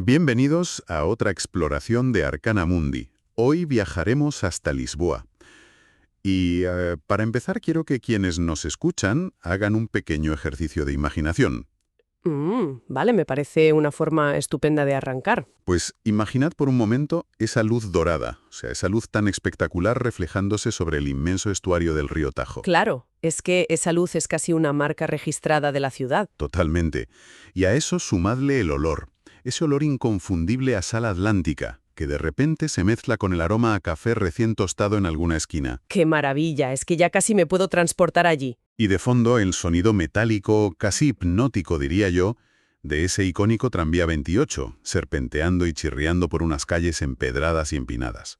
Bienvenidos a otra exploración de Arcana Mundi. Hoy viajaremos hasta Lisboa. Y para empezar quiero que quienes nos escuchan hagan un pequeño ejercicio de imaginación. Vale, me parece una forma estupenda de arrancar. Pues imaginad por un momento esa luz dorada, o sea, esa luz tan espectacular reflejándose sobre el inmenso estuario del río Tajo. Claro, es que esa luz es casi una marca registrada de la ciudad. Totalmente. Y a eso sumadle el olor, ese olor inconfundible a sal atlántica, que de repente se mezcla con el aroma a café recién tostado en alguna esquina. ¡Qué maravilla! Es que ya casi me puedo transportar allí. Y de fondo el sonido metálico, casi hipnótico diría yo, de ese icónico tranvía 28, serpenteando y chirriando por unas calles empedradas y empinadas.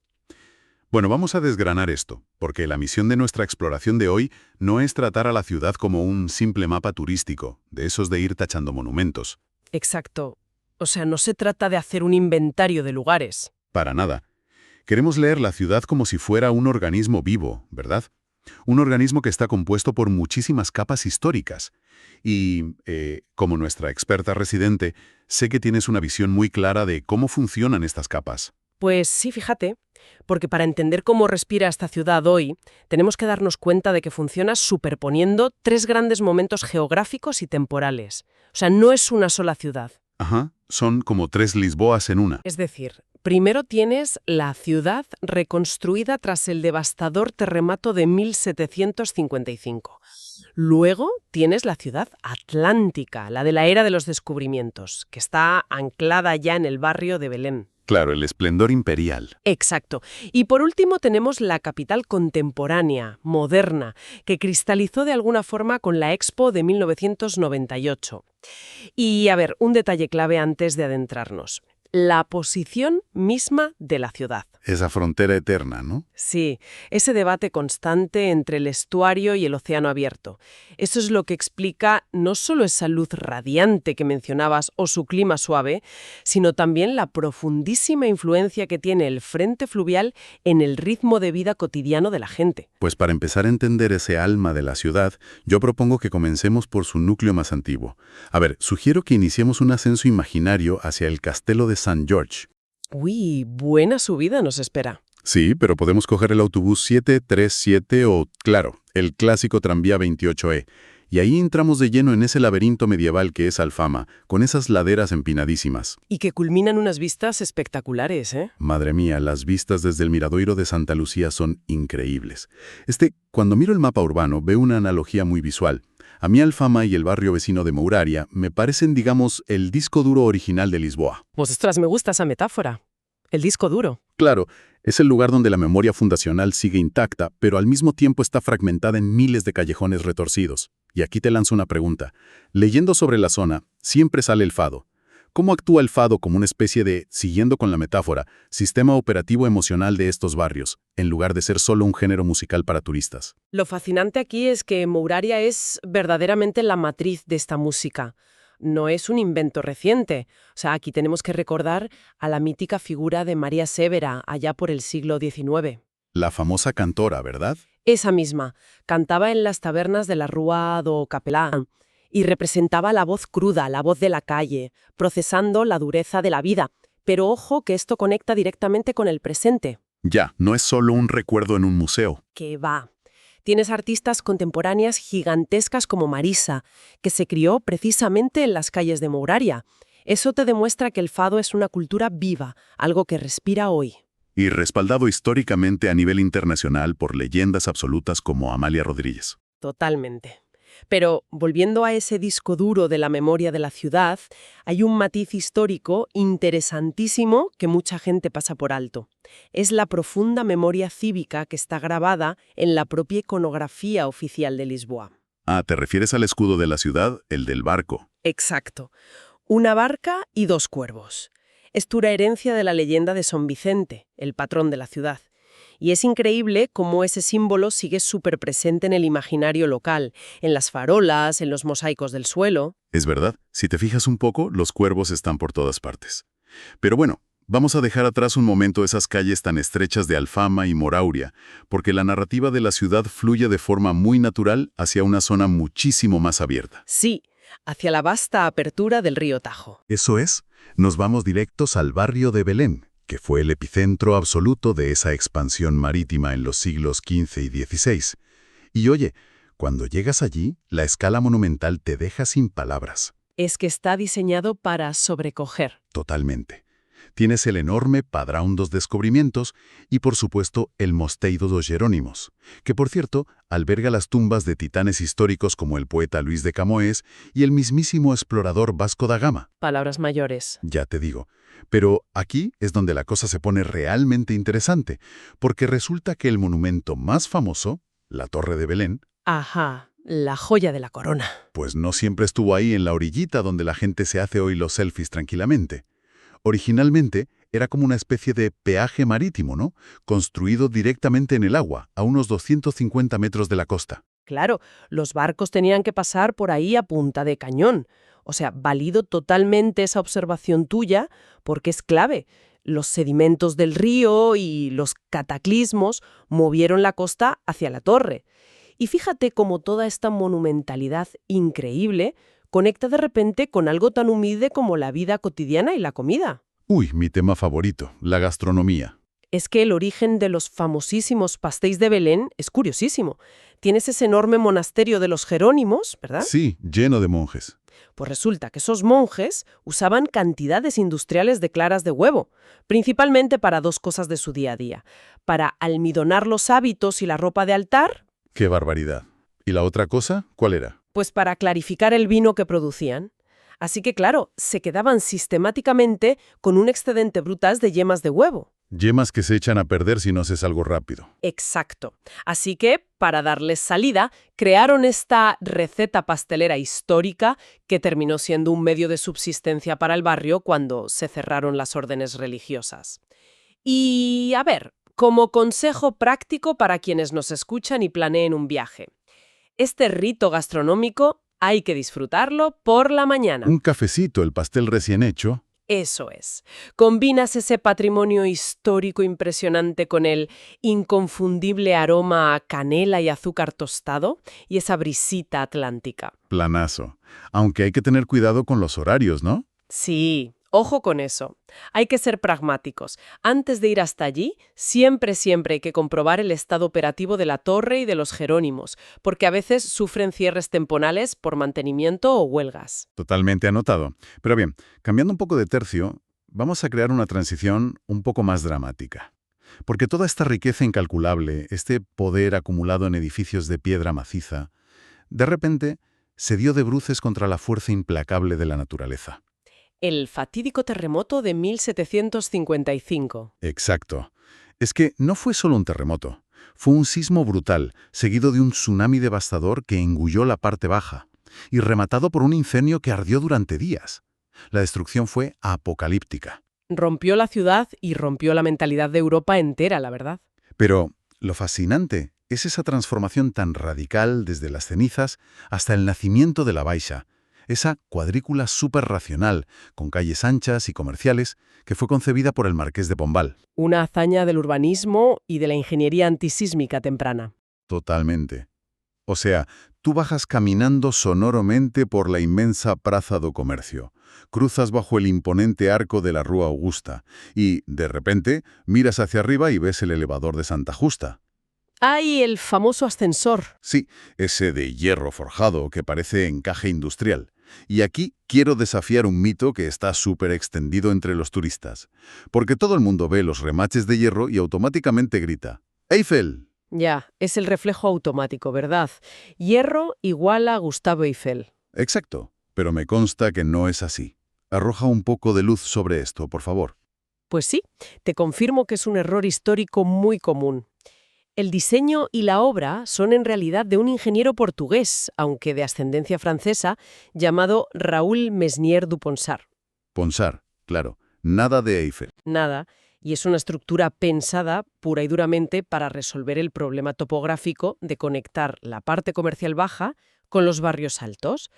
Bueno, vamos a desgranar esto, porque la misión de nuestra exploración de hoy no es tratar a la ciudad como un simple mapa turístico, de esos de ir tachando monumentos. Exacto. O sea, no se trata de hacer un inventario de lugares. Para nada. Queremos leer la ciudad como si fuera un organismo vivo, ¿verdad? Un organismo que está compuesto por muchísimas capas históricas. Y, como nuestra experta residente, sé que tienes una visión muy clara de cómo funcionan estas capas. Pues sí, fíjate, porque para entender cómo respira esta ciudad hoy, tenemos que darnos cuenta de que funciona superponiendo tres grandes momentos geográficos y temporales. O sea, no es una sola ciudad. Ajá, son como tres Lisboas en una. Es decir, primero tienes la ciudad reconstruida tras el devastador terremoto de 1755. Luego tienes la ciudad atlántica, la de la era de los descubrimientos, que está anclada ya en el barrio de Belén. Claro, el esplendor imperial. Exacto. Y por último tenemos la capital contemporánea, moderna, que cristalizó de alguna forma con la Expo de 1998. Y a ver, un detalle clave antes de adentrarnos. La posición misma de la ciudad. Esa frontera eterna, ¿no? Sí, ese debate constante entre el estuario y el océano abierto. Eso es lo que explica no solo esa luz radiante que mencionabas o su clima suave, sino también la profundísima influencia que tiene el frente fluvial en el ritmo de vida cotidiano de la gente. Pues para empezar a entender ese alma de la ciudad, yo propongo que comencemos por su núcleo más antiguo. A ver, sugiero que iniciemos un ascenso imaginario hacia el Castelo de Sant George. Uy, buena subida nos espera. Sí, pero podemos coger el autobús 737 o, claro, el clásico tranvía 28E. Y ahí entramos de lleno en ese laberinto medieval que es Alfama, con esas laderas empinadísimas. Y que culminan unas vistas espectaculares, ¿eh? Madre mía, las vistas desde el Miradoiro de Santa Lucía son increíbles. Cuando miro el mapa urbano, veo una analogía muy visual. A mí Alfama y el barrio vecino de Mouraria me parecen, digamos, el disco duro original de Lisboa. Ostras, me gusta esa metáfora. El disco duro. Claro, es el lugar donde la memoria fundacional sigue intacta, pero al mismo tiempo está fragmentada en miles de callejones retorcidos. Y aquí te lanzo una pregunta. Leyendo sobre la zona, siempre sale el fado. ¿Cómo actúa el fado como una especie de, siguiendo con la metáfora, sistema operativo emocional de estos barrios, en lugar de ser solo un género musical para turistas? Lo fascinante aquí es que Mouraria es verdaderamente la matriz de esta música. No es un invento reciente. O sea, aquí tenemos que recordar a la mítica figura de María Sévera, allá por el siglo XIX. La famosa cantora, ¿verdad? Esa misma. Cantaba en las tabernas de la Rúa do Capelán y representaba la voz cruda, la voz de la calle, procesando la dureza de la vida. Pero ojo que esto conecta directamente con el presente. Ya, no es solo un recuerdo en un museo. Que va. Tienes artistas contemporáneas gigantescas como Marisa, que se crió precisamente en las calles de Mouraria. Eso te demuestra que el fado es una cultura viva, algo que respira hoy. Y respaldado históricamente a nivel internacional por leyendas absolutas como Amalia Rodríguez. Totalmente. Pero, volviendo a ese disco duro de la memoria de la ciudad, hay un matiz histórico interesantísimo que mucha gente pasa por alto. Es la profunda memoria cívica que está grabada en la propia iconografía oficial de Lisboa. Ah, ¿te refieres al escudo de la ciudad, el del barco? Exacto. Una barca y dos cuervos. Es pura herencia de la leyenda de San Vicente, el patrón de la ciudad. Y es increíble cómo ese símbolo sigue súper presente en el imaginario local, en las farolas, en los mosaicos del suelo. Es verdad, si te fijas un poco, los cuervos están por todas partes. Pero bueno, vamos a dejar atrás un momento esas calles tan estrechas de Alfama y Mouraria, porque la narrativa de la ciudad fluye de forma muy natural hacia una zona muchísimo más abierta. Sí, hacia la vasta apertura del río Tajo. Eso es. Nos vamos directos al barrio de Belén, que fue el epicentro absoluto de esa expansión marítima en los siglos XV y XVI. Y oye, cuando llegas allí, la escala monumental te deja sin palabras. Es que está diseñado para sobrecoger. Totalmente. Tienes el enorme Padrón dos Descubrimientos y, por supuesto, el Mosteiro dos Jerónimos, que, por cierto, alberga las tumbas de titanes históricos como el poeta Luis de Camões y el mismísimo explorador Vasco da Gama. Palabras mayores. Ya te digo. Pero aquí es donde la cosa se pone realmente interesante, porque resulta que el monumento más famoso, la Torre de Belén, Ajá, la joya de la corona. pues no siempre estuvo ahí en la orillita donde la gente se hace hoy los selfies tranquilamente. Originalmente era como una especie de peaje marítimo, ¿no? Construido directamente en el agua, a unos 250 metros de la costa. Claro, los barcos tenían que pasar por ahí a punta de cañón. O sea, valido totalmente esa observación tuya porque es clave. Los sedimentos del río y los cataclismos movieron la costa hacia la torre. Y fíjate cómo toda esta monumentalidad increíble conecta de repente con algo tan humilde como la vida cotidiana y la comida. Uy, mi tema favorito, la gastronomía. Es que el origen de los famosísimos pastéis de Belén es curiosísimo. Tienes ese enorme monasterio de los Jerónimos, ¿verdad? Sí, lleno de monjes. Pues resulta que esos monjes usaban cantidades industriales de claras de huevo, principalmente para dos cosas de su día a día: para almidonar los hábitos y la ropa de altar, ¡Qué barbaridad! ¿Y la otra cosa? ¿Cuál era? pues para clarificar el vino que producían. Así que claro, se quedaban sistemáticamente con un excedente brutal de yemas de huevo. Yemas que se echan a perder si no haces algo rápido. Exacto. Así que, para darles salida, crearon esta receta pastelera histórica que terminó siendo un medio de subsistencia para el barrio cuando se cerraron las órdenes religiosas. Y, a ver, como consejo práctico para quienes nos escuchan y planeen un viaje. Este rito gastronómico hay que disfrutarlo por la mañana. Un cafecito, el pastel recién hecho. Eso es. Combinas ese patrimonio histórico impresionante con el inconfundible aroma a canela y azúcar tostado y esa brisita atlántica. Planazo. Aunque hay que tener cuidado con los horarios, ¿no? Sí, ojo con eso. Hay que ser pragmáticos. Antes de ir hasta allí, siempre hay que comprobar el estado operativo de la torre y de los Jerónimos, porque a veces sufren cierres temporales por mantenimiento o huelgas. Totalmente anotado. Pero bien, cambiando un poco de tercio, vamos a crear una transición un poco más dramática. Porque toda esta riqueza incalculable, este poder acumulado en edificios de piedra maciza, de repente se dio de bruces contra la fuerza implacable de la naturaleza. El fatídico terremoto de 1755. Exacto. Es que no fue solo un terremoto. Fue un sismo brutal, seguido de un tsunami devastador que engulló la parte baja, y rematado por un incendio que ardió durante días. La destrucción fue apocalíptica. Rompió la ciudad y rompió la mentalidad de Europa entera, la verdad. Pero lo fascinante es esa transformación tan radical desde las cenizas hasta el nacimiento de la Baixa, esa cuadrícula superracional, con calles anchas y comerciales, que fue concebida por el Marqués de Pombal. Una hazaña del urbanismo y de la ingeniería antisísmica temprana. Totalmente. O sea, tú bajas caminando sonoramente por la inmensa Praza do Comercio, cruzas bajo el imponente arco de la Rúa Augusta y, de repente, miras hacia arriba y ves el elevador de Santa Justa. ¡Ay, el famoso ascensor! Sí, ese de hierro forjado que parece encaje industrial. Y aquí quiero desafiar un mito que está súper extendido entre los turistas. Porque todo el mundo ve los remaches de hierro y automáticamente grita ¡Eiffel! Ya, es el reflejo automático, ¿verdad? Hierro igual a Gustavo Eiffel. Exacto, pero me consta que no es así. Arroja un poco de luz sobre esto, por favor. Pues sí, te confirmo que es un error histórico muy común. El diseño y la obra son en realidad de un ingeniero portugués, aunque de ascendencia francesa, llamado Raúl Mesnier du Ponsar. Ponsar, claro, nada de Eiffel. Nada, y es una estructura pensada pura y duramente para resolver el problema topográfico de conectar la parte comercial baja con los barrios altos.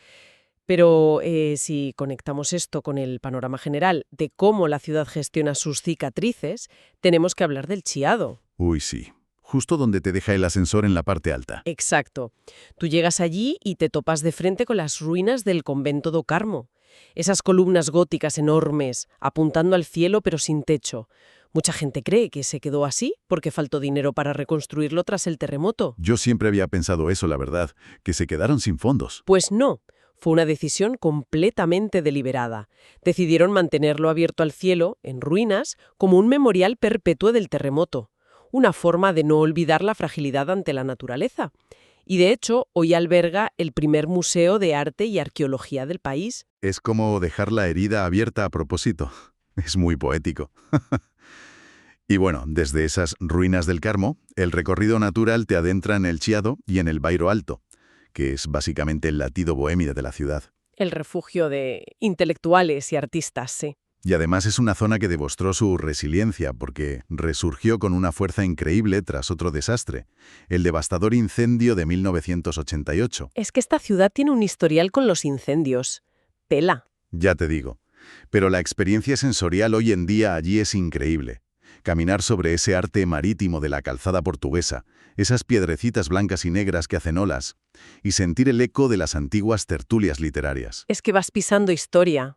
Pero si conectamos esto con el panorama general de cómo la ciudad gestiona sus cicatrices, tenemos que hablar del Chiado. Uy, sí. justo donde te deja el ascensor en la parte alta. Exacto. Tú llegas allí y te topas de frente con las ruinas del convento do Carmo. Esas columnas góticas enormes, apuntando al cielo pero sin techo. Mucha gente cree que se quedó así porque faltó dinero para reconstruirlo tras el terremoto. Yo siempre había pensado eso, la verdad, que se quedaron sin fondos. Pues no, fue una decisión completamente deliberada. Decidieron mantenerlo abierto al cielo, en ruinas, como un memorial perpetuo del terremoto. Una forma de no olvidar la fragilidad ante la naturaleza. Y de hecho, hoy alberga el primer museo de arte y arqueología del país. Es como dejar la herida abierta a propósito. Es muy poético. Y bueno, desde esas ruinas del Carmo, el recorrido natural te adentra en el Chiado y en el Bairro Alto, que es básicamente el latido bohemio de la ciudad. El refugio de intelectuales y artistas, sí. Y además es una zona que demostró su resiliencia porque resurgió con una fuerza increíble tras otro desastre, el devastador incendio de 1988. Es que esta ciudad tiene un historial con los incendios. Tela. Ya te digo. Pero la experiencia sensorial hoy en día allí es increíble. Caminar sobre ese arte marítimo de la calzada portuguesa, esas piedrecitas blancas y negras que hacen olas, y sentir el eco de las antiguas tertulias literarias. Es que vas pisando historia.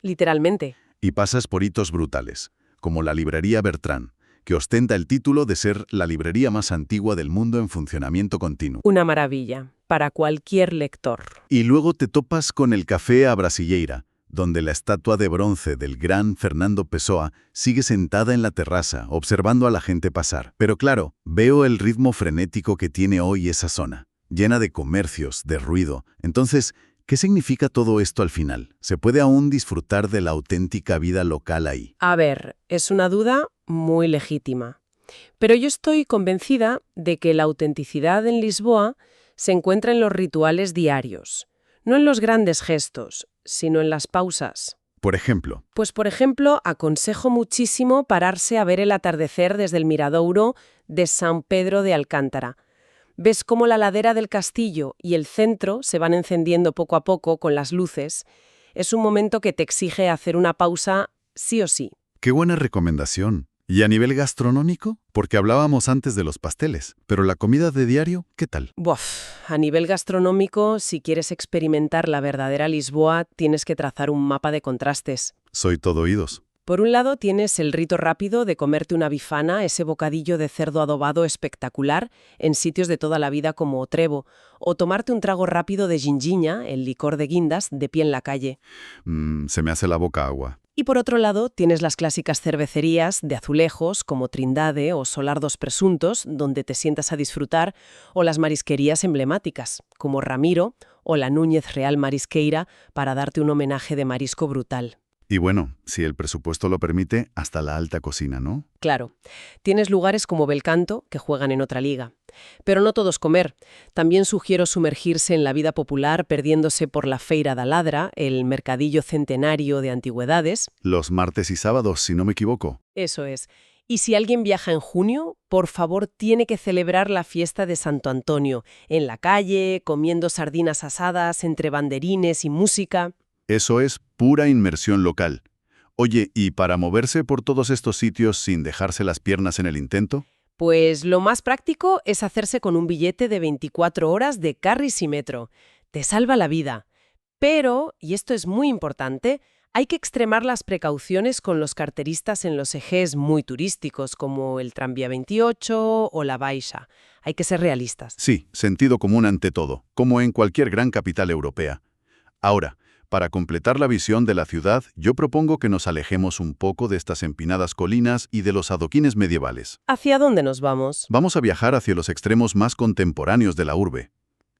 Literalmente. Y pasas por hitos brutales, como la librería Bertrand, que ostenta el título de ser la librería más antigua del mundo en funcionamiento continuo. Una maravilla, para cualquier lector. Y luego te topas con el Café a Brasileira, donde la estatua de bronce del gran Fernando Pessoa sigue sentada en la terraza, observando a la gente pasar. Pero claro, veo el ritmo frenético que tiene hoy esa zona, llena de comercios, de ruido. Entonces, ¿qué significa todo esto al final? ¿Se puede aún disfrutar de la auténtica vida local ahí? A ver, es una duda muy legítima. Pero yo estoy convencida de que la autenticidad en Lisboa se encuentra en los rituales diarios, no en los grandes gestos, sino en las pausas. Por ejemplo, Pues, por ejemplo, aconsejo muchísimo pararse a ver el atardecer desde el miradouro de San Pedro de Alcántara. Ves cómo la ladera del castillo y el centro se van encendiendo poco a poco con las luces. Es un momento que te exige hacer una pausa sí o sí. qué buena recomendación. ¿Y a nivel gastronómico? Porque hablábamos antes de los pasteles, pero la comida de diario, ¿qué tal? A nivel gastronómico, si quieres experimentar la verdadera Lisboa, tienes que trazar un mapa de contrastes. Soy todo oídos. Por un lado tienes el rito rápido de comerte una bifana, ese bocadillo de cerdo adobado espectacular, en sitios de toda la vida como Trevo, o tomarte un trago rápido de gingiña, el licor de guindas, de pie en la calle. Se me hace la boca agua. Y por otro lado tienes las clásicas cervecerías de azulejos como Trindade o Solar dos Presuntos, donde te sientas a disfrutar, o las marisquerías emblemáticas, como Ramiro o la Núñez Real Marisqueira, para darte un homenaje de marisco brutal. Y bueno, si el presupuesto lo permite, hasta la alta cocina, ¿no? Claro, tienes lugares como Belcanto, que juegan en otra liga. Pero no todos comer. También sugiero sumergirse en la vida popular perdiéndose por la Feira da Ladra, el mercadillo centenario de antigüedades. Los martes y sábados, si no me equivoco. Eso es. Y si alguien viaja en junio, por favor tiene que celebrar la fiesta de Santo Antonio, en la calle, comiendo sardinas asadas entre banderines y música. Eso es pura inmersión local. Oye, ¿y para moverse por todos estos sitios sin dejarse las piernas en el intento? Pues lo más práctico es hacerse con un billete de 24 horas de Carris y Metro. Te salva la vida. Pero, y esto es muy importante, hay que extremar las precauciones con los carteristas en los ejes muy turísticos como el Tranvía 28 o la Baixa. Hay que ser realistas. Sí, sentido común ante todo, como en cualquier gran capital europea. Ahora, para completar la visión de la ciudad, yo propongo que nos alejemos un poco de estas empinadas colinas y de los adoquines medievales. ¿Hacia dónde nos vamos? Vamos a viajar hacia los extremos más contemporáneos de la urbe,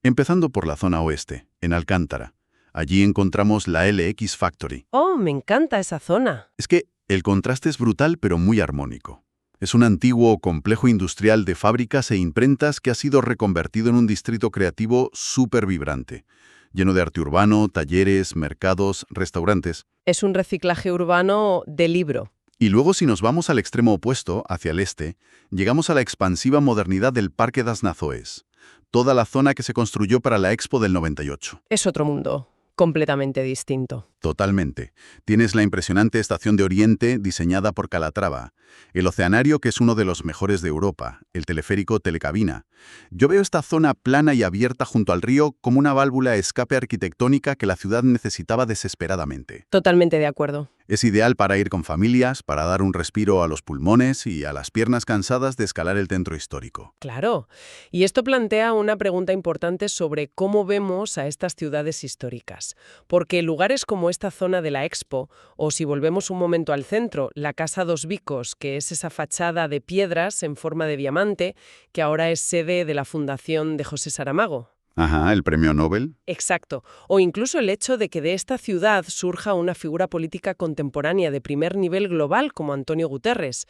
empezando por la zona oeste, en Alcántara. Allí encontramos la LX Factory. Oh, me encanta esa zona. Es que el contraste es brutal pero muy armónico. Es un antiguo complejo industrial de fábricas e imprentas que ha sido reconvertido en un distrito creativo súper vibrante, lleno de arte urbano, talleres, mercados, restaurantes. Es un reciclaje urbano de libro. Y luego si nos vamos al extremo opuesto, hacia el este, llegamos a la expansiva modernidad del Parque das Nações, toda la zona que se construyó para la Expo del 98. Es otro mundo. Completamente distinto. Totalmente. Tienes la impresionante estación de Oriente diseñada por Calatrava, el Oceanario, que es uno de los mejores de Europa, el teleférico Telecabina. Yo veo esta zona plana y abierta junto al río como una válvula de escape arquitectónica que la ciudad necesitaba desesperadamente. Totalmente de acuerdo. Es ideal para ir con familias, para dar un respiro a los pulmones y a las piernas cansadas de escalar el centro histórico. Claro. Y esto plantea una pregunta importante sobre cómo vemos a estas ciudades históricas. Porque lugares como esta zona de la Expo, o si volvemos un momento al centro, la Casa dos Vicos, que es esa fachada de piedras en forma de diamante, que ahora es sede de la Fundación de José Saramago. Ajá, el premio Nobel. Exacto. O incluso el hecho de que de esta ciudad surja una figura política contemporánea de primer nivel global como Antonio Guterres.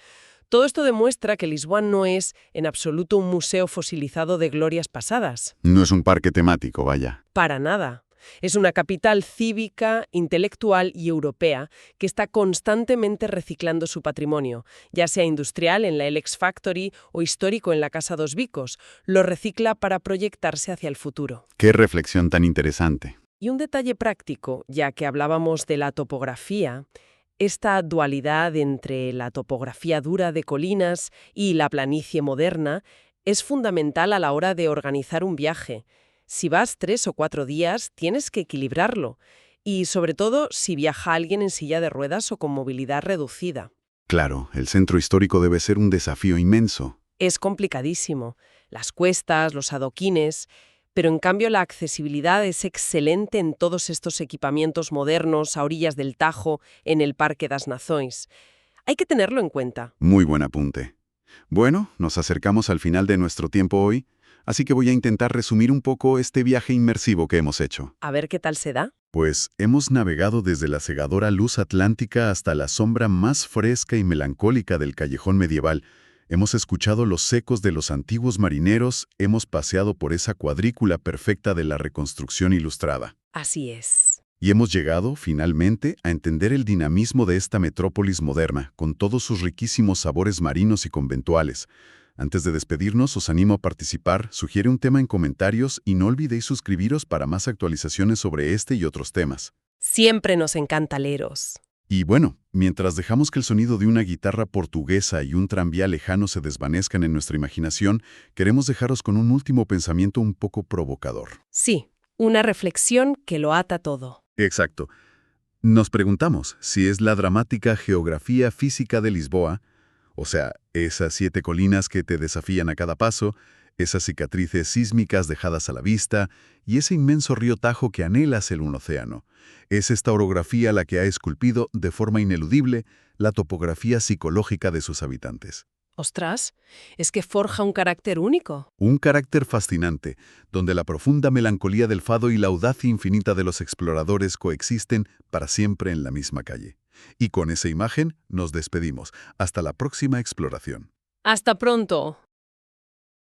Todo esto demuestra que Lisboa no es, en absoluto, un museo fosilizado de glorias pasadas. No es un parque temático, vaya. Para nada. Es una capital cívica, intelectual y europea que está constantemente reciclando su patrimonio, ya sea industrial en la Elex Factory o histórico en la Casa dos Vicos. Lo recicla para proyectarse hacia el futuro. Qué reflexión tan interesante. Y un detalle práctico, ya que hablábamos de la topografía, esta dualidad entre la topografía dura de colinas y la planicie moderna es fundamental a la hora de organizar un viaje. Si vas 3 o 4 días, tienes que equilibrarlo. Y sobre todo si viaja alguien en silla de ruedas o con movilidad reducida. Claro, el centro histórico debe ser un desafío inmenso. Es complicadísimo. Las cuestas, los adoquines. Pero en cambio la accesibilidad es excelente en todos estos equipamientos modernos a orillas del Tajo, en el Parque das Nações. Hay que tenerlo en cuenta. Muy buen apunte. Bueno, nos acercamos al final de nuestro tiempo hoy, así que voy a intentar resumir un poco este viaje inmersivo que hemos hecho. A ver qué tal se da. Pues hemos navegado desde la cegadora luz atlántica hasta la sombra más fresca y melancólica del callejón medieval. Hemos escuchado los ecos de los antiguos marineros, hemos paseado por esa cuadrícula perfecta de la reconstrucción ilustrada. Así es. Y hemos llegado, finalmente, a entender el dinamismo de esta metrópolis moderna, con todos sus riquísimos sabores marinos y conventuales. Antes de despedirnos, os animo a participar, sugiere un tema en comentarios y no olvidéis suscribiros para más actualizaciones sobre este y otros temas. Siempre nos encanta leeros. Y bueno, mientras dejamos que el sonido de una guitarra portuguesa y un tranvía lejano se desvanezcan en nuestra imaginación, queremos dejaros con un último pensamiento un poco provocador. Sí, una reflexión que lo ata todo. Exacto. Nos preguntamos si es la dramática geografía física de Lisboa, o sea, esas 7 colinas que te desafían a cada paso, esas cicatrices sísmicas dejadas a la vista y ese inmenso río Tajo que anhela ser un océano. Es esta orografía la que ha esculpido, de forma ineludible, la topografía psicológica de sus habitantes. Ostras, es que forja un carácter único. Un carácter fascinante, donde la profunda melancolía del fado y la audacia infinita de los exploradores coexisten para siempre en la misma calle. Y con esa imagen nos despedimos. Hasta la próxima exploración. Hasta pronto.